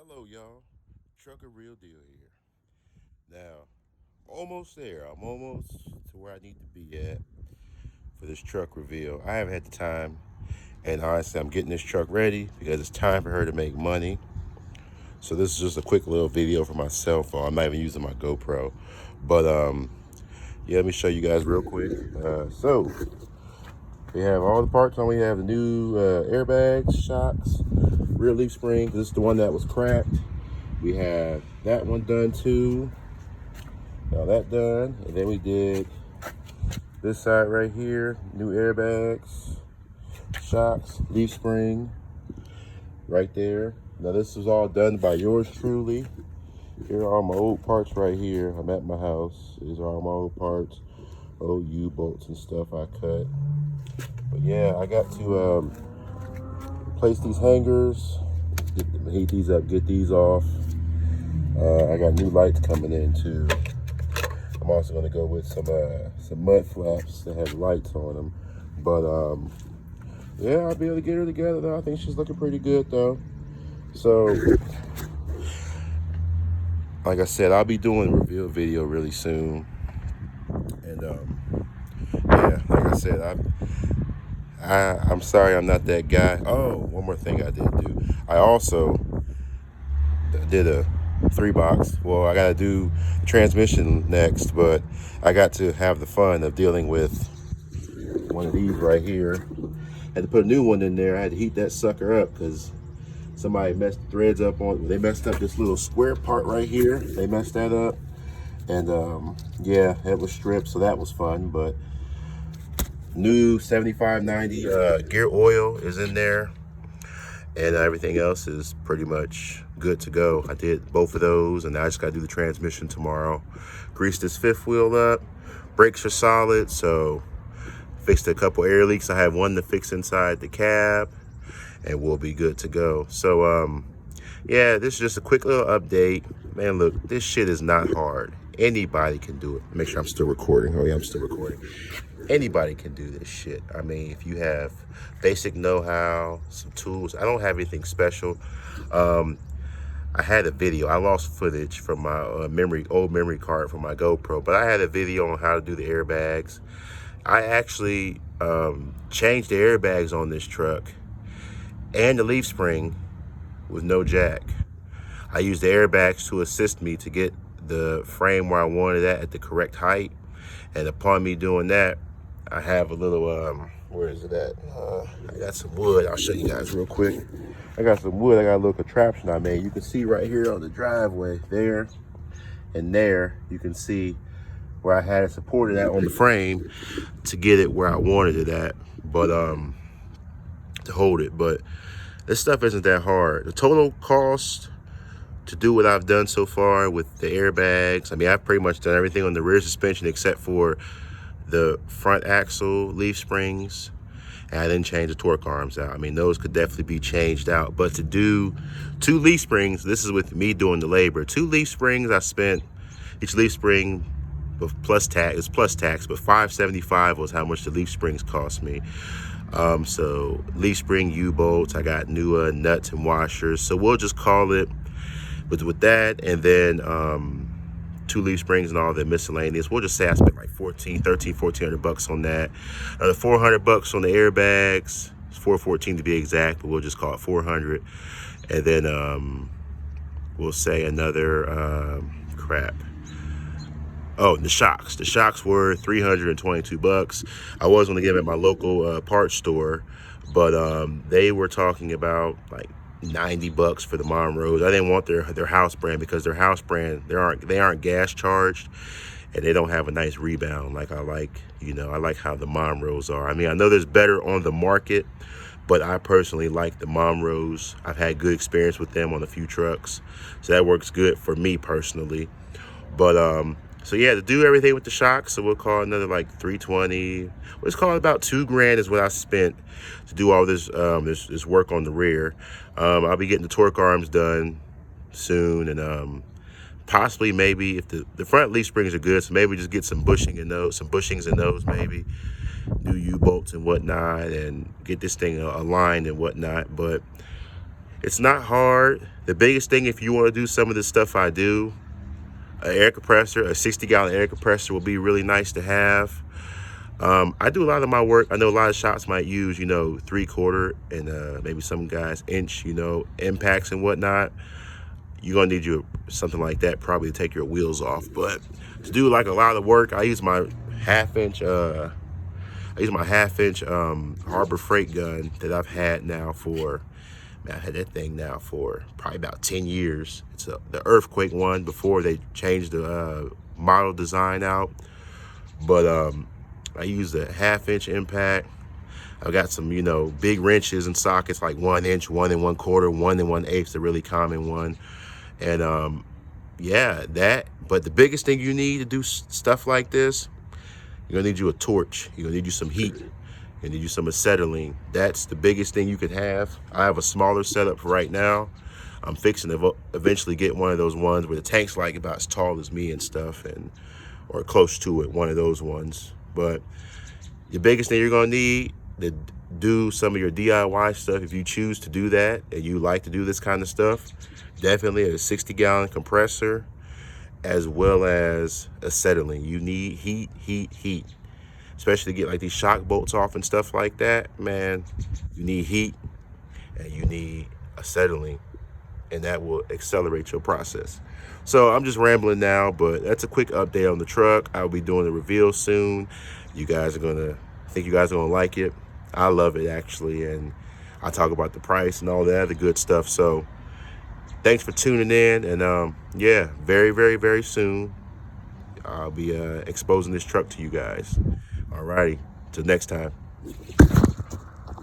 Hello, y'all. Trucker Real Deal here. Now, almost there. I'm almost to where I need to be at for this truck reveal. I haven't had the time, and honestly, I'm getting this truck ready because it's time for her to make money. So this is just a quick little video for my cell phone. I'm not even using my GoPro, but yeah, let me show you guys real quick. So we have all the parts on. We have the new airbags, shocks, rear leaf spring. This is the one that was cracked. We have that one done too. Now that done, and then we did this side right here, new airbags, shocks, leaf spring, right there. Now this was all done by yours truly. Here are all my old parts right here. I'm at my house. These are all my old parts, old U-bolts and stuff I cut. But yeah, I got to place these hangers, heat these up, get these off. I got new lights coming in too. I'm also gonna go with some mud flaps that have lights on them. But yeah, I'll be able to get her together though. I think she's looking pretty good though. So, like I said, I'll be doing a reveal video really soon. And yeah, like I said, I'm sorry I'm not that guy. Oh, one more thing I did do. I also did a 3-box. Well, I got to do transmission next, but I got to have the fun of dealing with one of these right here. Had to put a new one in there. I had to heat that sucker up because somebody messed the threads up on. They messed up this little square part right here. They messed that up, and yeah, it was stripped, so that was fun. But new 7590 gear oil is in there, and everything else is pretty much good to go. I did both of those, and I just got to do the transmission tomorrow. Greased this fifth wheel up. Brakes are solid, so fixed a couple air leaks. I have one to fix inside the cab, and we'll be good to go. So yeah, this is just a quick little update. Man, look, this shit is not hard. Anybody can do it. Make sure I'm still recording. Oh yeah, I'm still recording. Anybody can do this shit. I mean, if you have basic know-how, some tools. I don't have anything special. I had a video. I lost footage from my old memory card from my GoPro, but I had a video on how to do the airbags. I actually changed the airbags on this truck and the leaf spring with no jack. I used the airbags to assist me to get the frame where I wanted it at the correct height. And upon me doing that, I have a little, where is it at? I got some wood. I'll show you guys real quick. I got some wood. I got a little contraption I made. You can see right here on the driveway, there and there, you can see where I had it supported at on the frame to get it where I wanted it at, but to hold it. But this stuff isn't that hard. The total cost to do what I've done so far with the airbags, I mean, I've pretty much done everything on the rear suspension except for the front axle leaf springs, and I didn't change the torque arms out. I mean, those could definitely be changed out, but to do 2 leaf springs, this is with me doing the labor. 2 leaf springs, I spent each leaf spring plus tax, it's plus tax, but $575 was how much the leaf springs cost me. So leaf spring U-bolts, I got new nuts and washers, so we'll just call it with that, and then 2 leaf springs and all the miscellaneous. We'll just say I spent like $1,400 bucks on that. Another $400 on the airbags. It's $414 to be exact, but we'll just call it $400. And then we'll say another crap. Oh, the shocks. The shocks were $322. I was going to get them at my local parts store, but they were talking about like $90 for the Monroes. I didn't want their house brand because their house brand, they aren't gas charged, and they don't have a nice rebound like I like. You know, I like how the Monroes are. I mean, I know there's better on the market, but I personally like the Monroes. I've had good experience with them on a few trucks, so that works good for me personally. But so yeah, to do everything with the shocks, so we'll call another like $320. Let's call it about $2,000 is what I spent to do all this this work on the rear. I'll be getting the torque arms done soon, and possibly maybe if the front leaf springs are good, so maybe just get some bushings in those, maybe new U-bolts and whatnot, and get this thing aligned and whatnot. But It's not hard. The biggest thing, if you want to do some of the stuff I do, an air compressor, a 60-gallon air compressor will be really nice to have. I do a lot of my work. I know a lot of shops might use, 3/4 and maybe some guys inch, impacts and whatnot. You're gonna need something like that probably to take your wheels off. But to do like a lot of work, I use my half-inch Harbor Freight gun that I've had now for, man, I've had that thing now for probably about 10 years. It's the earthquake one before they changed the model design out. But I use the half-inch impact. I've got some, big wrenches and sockets like 1 inch, 1 1/4, 1 1/8, the really common one. And yeah, that. But the biggest thing you need to do stuff like this, you're gonna need you a torch. You're gonna need you some heat. You're gonna need you some acetylene. That's the biggest thing you could have. I have a smaller setup for right now. I'm fixing to eventually get one of those ones where the tank's like about as tall as me and stuff, or close to it, one of those ones. But the biggest thing you're gonna need to do some of your DIY stuff, if you choose to do that and you like to do this kind of stuff, definitely a 60-gallon compressor as well as acetylene. You need heat, especially to get like these shock bolts off and stuff like that. Man, you need heat and you need acetylene, and that will accelerate your process. So I'm just rambling now, but that's a quick update on the truck. I'll be doing the reveal soon. I think you guys are gonna like it. I love it actually, and I talk about the price and all that other good stuff. So thanks for tuning in, and yeah, very, very, very soon I'll be exposing this truck to you guys. Alrighty, till next time.